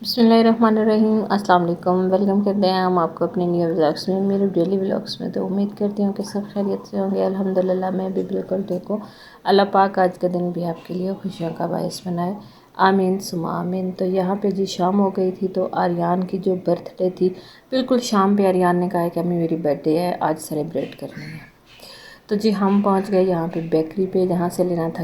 बिस्मिल्लाहिर्रहमानिर्रहीम अस्सलाम वालेकुम। वेलकम करते हैं हम आपको अपने न्यू व्लॉग्स में, मेरे डेली व्लॉग्स में। तो उम्मीद करती हूँ कि सब खैरियत से होंगे। अल्हम्दुलिल्लाह मैं भी बिल्कुल ठीक हूँ। अल्लाह पाक आज का दिन भी आपके लिए खुशियों का बायस बनाए, आमीन सुमा आमीन। तो यहाँ पे जी शाम हो गई थी, तो आर्यान की जो बर्थडे थी, बिल्कुल शाम पे आर्यान ने कहा कि अम्मी मेरी बर्थडे है, आज सेलिब्रेट करनी है। तो जी हम पहुँच गए यहाँ पे बेकरी पे, जहाँ से लेना था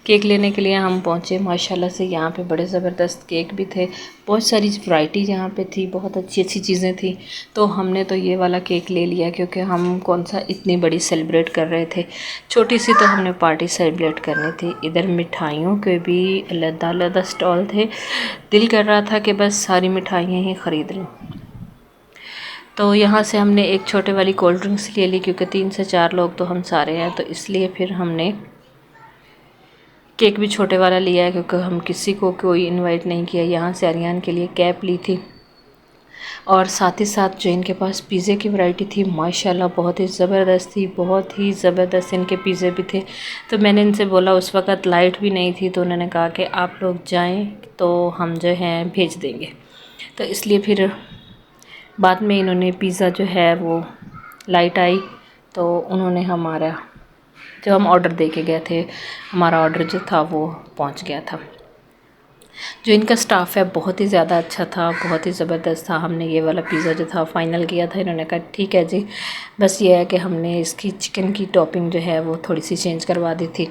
केक लेने के लिए हम पहुँचे। माशाल्लाह से यहाँ पे बड़े ज़बरदस्त केक भी थे, बहुत सारी वैरायटी यहाँ पे थी, बहुत अच्छी अच्छी चीज़ें थी। तो हमने तो ये वाला केक ले लिया, क्योंकि हम कौन सा इतनी बड़ी सेलिब्रेट कर रहे थे, छोटी सी तो हमने पार्टी सेलिब्रेट करनी थी। इधर मिठाइयों के भी अलग-अलग स्टॉल थे, दिल कर रहा था कि बस सारी मिठाइयाँ ही ख़रीद लूँ। तो यहाँ से हमने एक छोटे वाली कोल्ड ड्रिंक्स ले ली, क्योंकि 3 से 4 लोग तो हम सारे हैं, तो इसलिए फिर हमने केक भी छोटे वाला लिया है, क्योंकि हम किसी को कोई इनवाइट नहीं किया। यहाँ से आर्यन के लिए कैप ली थी, और साथ ही साथ जो इनके पास पिज़्ज़े की वैरायटी थी, माशाल्लाह बहुत ही ज़बरदस्त थी, बहुत ही ज़बरदस्त इनके पिज़्ज़े भी थे। तो मैंने इनसे बोला, उस वक़्त लाइट भी नहीं थी, तो उन्होंने कहा कि आप लोग जाएं तो हम जो हैं भेज देंगे। तो इसलिए फिर बाद में इन्होंने पिज़्ज़ा जो है वो लाइट आई, तो उन्होंने हमारा जो हम ऑर्डर दे के गए थे, हमारा ऑर्डर जो था वो पहुंच गया था। जो इनका स्टाफ़ है बहुत ही ज़्यादा अच्छा था, बहुत ही ज़बरदस्त था। हमने ये वाला पिज़्ज़ा जो था फ़ाइनल किया था। इन्होंने कहा ठीक है जी, बस ये है कि हमने इसकी चिकन की टॉपिंग जो है वो थोड़ी सी चेंज करवा दी थी।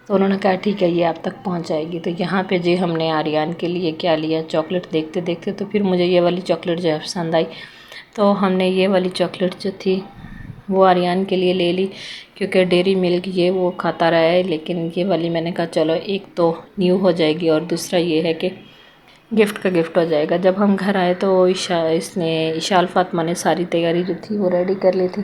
तो उन्होंने कहा ठीक है, ये आप तक पहुंच जाएगी। तो यहाँ पे जी हमने आर्यन के लिए क्या लिया, चॉकलेट देखते देखते तो फिर मुझे ये वाली चॉकलेट जो है पसंद आई, तो हमने ये वाली चॉकलेट जो थी वो आर्यन के लिए ले ली, क्योंकि डेयरी मिल्क ये वो खाता रहा है। लेकिन ये वाली मैंने कहा चलो, एक तो न्यू हो जाएगी और दूसरा ये है कि गिफ्ट का गिफ्ट हो जाएगा। जब हम घर आए तो इशाल फातिमा ने सारी तैयारी जो थी वो रेडी कर ली थी।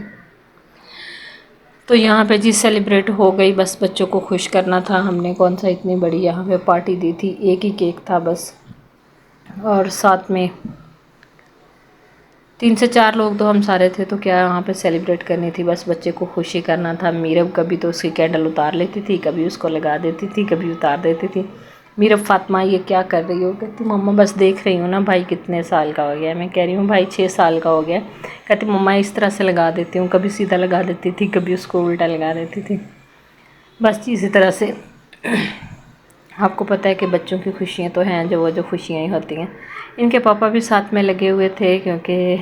तो यहाँ पे जी सेलिब्रेट हो गई, बस बच्चों को खुश करना था। हमने कौन सा इतनी बड़ी यहाँ पे पार्टी दी थी, एक ही केक था बस, और साथ में 3 से 4 लोग तो हम सारे थे। तो क्या वहाँ पे सेलिब्रेट करनी थी, बस बच्चे को खुशी करना था। मीरब कभी तो उसकी कैंडल उतार लेती थी, कभी उसको लगा देती थी, कभी उतार देती थी। मीरब फातिमा ये क्या कर रही हो, कहती मम्मा बस देख रही हूँ ना भाई कितने साल का हो गया है। मैं कह रही हूँ भाई 6 साल का हो गया। कहती मम्मा इस तरह से लगा देती हूँ, कभी सीधा लगा देती थी, कभी उसको उल्टा लगा देती थी। बस इसी तरह से आपको पता है कि बच्चों की खुशियाँ तो हैं जो खुशियाँ ही होती हैं। इनके पापा भी साथ में लगे हुए थे, क्योंकि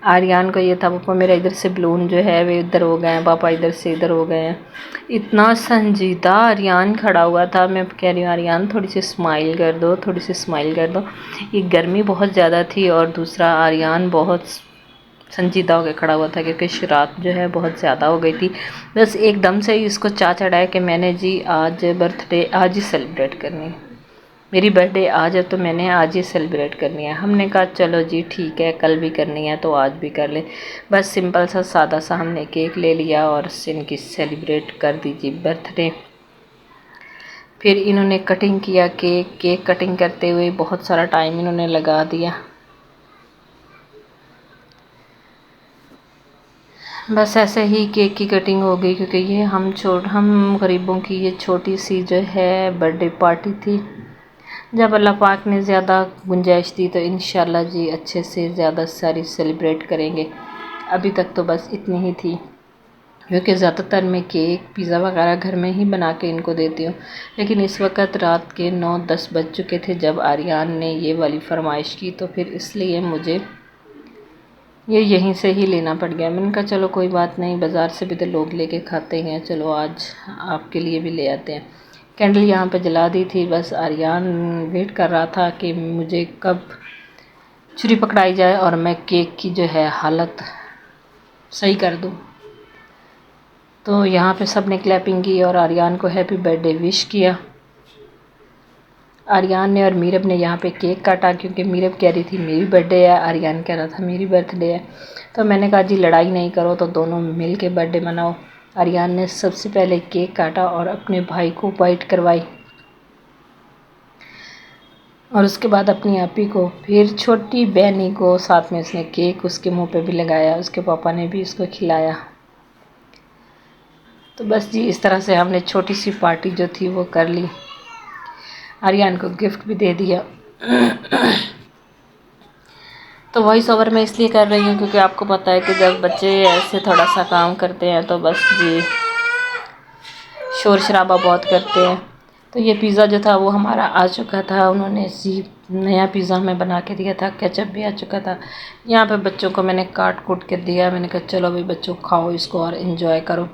आर्यन को ये था पापा मेरा इधर से बलून जो है वे इधर हो गए हैं, पापा इधर से इधर हो गए हैं। इतना संजीदा आर्यन खड़ा हुआ था। मैं कह रही हूँ आर्यन थोड़ी सी स्माइल कर दो, थोड़ी सी स्माइल कर दो। ये गर्मी बहुत ज़्यादा थी, और दूसरा आर्यन बहुत संजीदा होकर खड़ा हुआ था, क्योंकि रात जो है बहुत ज़्यादा हो गई थी। बस एकदम से ही इसको चा चढ़ाया कि मैंने जी आज बर्थडे आज ही सेलिब्रेट करनी है, मेरी बर्थडे आज है तो मैंने आज ही सेलिब्रेट करनी है। हमने कहा चलो जी ठीक है, कल भी करनी है तो आज भी कर ले। बस सिंपल सा सादा सा हमने केक ले लिया और इनकी सेलिब्रेट कर दीजिए बर्थडे। फिर इन्होंने कटिंग किया केक कटिंग करते हुए बहुत सारा टाइम इन्होंने लगा दिया। बस ऐसे ही केक की कटिंग हो गई, क्योंकि ये हम गरीबों की ये छोटी सी जो है बर्थडे पार्टी थी। जब अल्लाह पाक ने ज़्यादा गुंजाइश दी तो इंशाल्लाह जी अच्छे से ज़्यादा सारी सेलिब्रेट करेंगे। अभी तक तो बस इतनी ही थी, क्योंकि ज़्यादातर मैं केक पिज़्ज़ा वगैरह घर में ही बना के इनको देती हूँ। लेकिन इस वक्त रात के 9-10 बज चुके थे जब आर्यन ने ये वाली फरमाइश की, तो फिर इसलिए मुझे ये यहीं से ही लेना पड़ गया। मैंने कहा चलो कोई बात नहीं, बाज़ार से भी तो लोग लेके खाते हैं, चलो आज आपके लिए भी ले आते हैं। कैंडल यहाँ पे जला दी थी। बस आर्यन वेट कर रहा था कि मुझे कब छुरी पकड़ाई जाए और मैं केक की जो है हालत सही कर दूँ। तो यहाँ पे सब ने क्लैपिंग की और आर्यन को हैप्पी बर्थडे विश किया। आर्यन ने और मीरब ने यहाँ पे केक काटा, क्योंकि मीरब कह रही थी मेरी बर्थडे है, आर्यन कह रहा था मेरी बर्थडे है। तो मैंने कहा जी लड़ाई नहीं करो, तो दोनों मिल के बर्थडे मनाओ। आर्यन ने सबसे पहले केक काटा और अपने भाई को बाइट करवाई, और उसके बाद अपनी आपी को, फिर छोटी बहनी को, साथ में उसने केक उसके मुंह पे भी लगाया, उसके पापा ने भी उसको खिलाया। तो बस जी इस तरह से हमने छोटी सी पार्टी जो थी वो कर ली। आर्यन को गिफ्ट भी दे दिया। तो वॉइस ओवर मैं इसलिए कर रही हूँ क्योंकि आपको पता है कि जब बच्चे ऐसे थोड़ा सा काम करते हैं तो बस जी शोर शराबा बहुत करते हैं। तो ये पिज़्ज़ा जो था वो हमारा आ चुका था, उन्होंने जी नया पिज़्ज़ा हमें बना के दिया था, केचप भी आ चुका था। यहाँ पे बच्चों को मैंने काट कूट के दिया, मैंने कहा चलो अभी बच्चों खाओ इसको और इन्जॉय करो,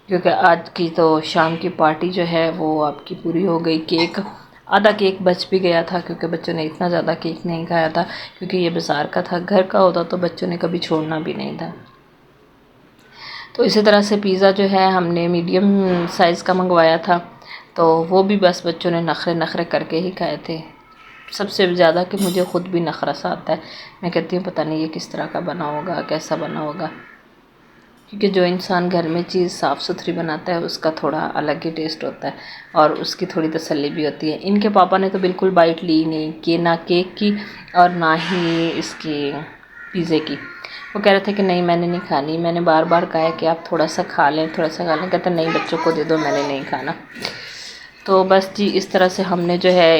क्योंकि आज की तो शाम की पार्टी जो है वो आपकी पूरी हो गई। केक आधा केक बच भी गया था क्योंकि बच्चों ने इतना ज़्यादा केक नहीं खाया था, क्योंकि ये बाज़ार का था, घर का होता तो बच्चों ने कभी छोड़ना भी नहीं था। तो इसी तरह से पिज़्ज़ा जो है हमने मीडियम साइज़ का मंगवाया था, तो वो भी बस बच्चों ने नखरे नखरे करके ही खाए थे। सबसे ज़्यादा कि मुझे ख़ुद भी नखरा सा आता है, मैं कहती हूँ पता नहीं ये किस तरह का बना होगा, कैसा बना होगा, क्योंकि जो इंसान घर में चीज़ साफ़ सुथरी बनाता है उसका थोड़ा अलग ही टेस्ट होता है और उसकी थोड़ी तसल्ली भी होती है। इनके पापा ने तो बिल्कुल बाइट ली नहीं कि ना केक की और ना ही इसकी पिज़्ज़े की। वो कह रहे थे कि नहीं मैंने नहीं खानी। मैंने बार बार कहा कि आप थोड़ा सा खा लें, थोड़ा सा खा लें, कहते नहीं बच्चों को दे दो, मैंने नहीं खाना। तो बस जी इस तरह से हमने जो है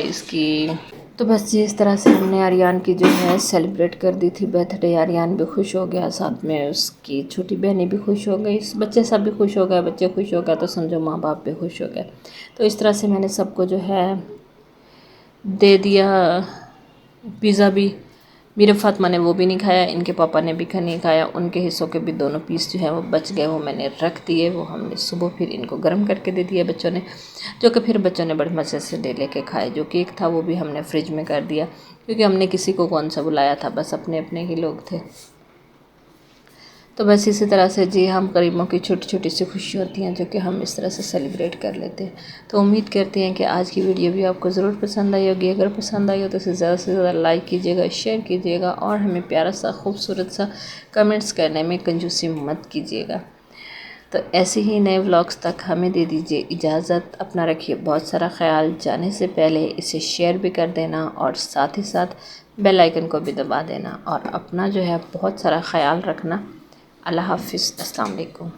आर्यन की जो है सेलिब्रेट कर दी थी बर्थडे। आर्यन भी खुश हो गया, साथ में उसकी छोटी बहनी भी खुश हो गई, बच्चे सब भी खुश हो गए। बच्चे खुश हो गए तो समझो माँ बाप भी खुश हो गए। तो इस तरह से मैंने सबको जो है दे दिया पिज़्ज़ा भी। मेरे फातिमा ने वो भी नहीं खाया, इनके पापा ने भी नहीं खाया, उनके हिस्सों के भी दोनों पीस जो है वो बच गए, वो मैंने रख दिए। वो हमने सुबह फिर इनको गर्म करके दे दिया बच्चों ने, जो कि फिर बच्चों ने बड़े मज़े से ले लेके खाए। जो केक था वो भी हमने फ्रिज में कर दिया, क्योंकि हमने किसी को कौन सा बुलाया था, बस अपने अपने ही लोग थे। तो बस इसी तरह से जी हम गरीबों की छोटी छोटी सी खुशी होती हैं जो कि हम इस तरह से सेलिब्रेट कर लेते हैं। तो उम्मीद करते हैं कि आज की वीडियो भी आपको ज़रूर पसंद आई होगी। अगर पसंद आई हो तो इसे ज़्यादा से ज़्यादा लाइक कीजिएगा, शेयर कीजिएगा और हमें प्यारा सा खूबसूरत सा कमेंट्स करने में कंजूसी मत कीजिएगा। तो ऐसे ही नए व्लॉग्स तक हमें दे दीजिए इजाज़त। अपना रखिए बहुत सारा ख्याल। जाने से पहले इसे शेयर भी कर देना और साथ ही साथ बेल आइकन को भी दबा देना और अपना जो है बहुत सारा ख्याल रखना। अल्लाह हाफ़िज़, अस्सलाम वालेकुम।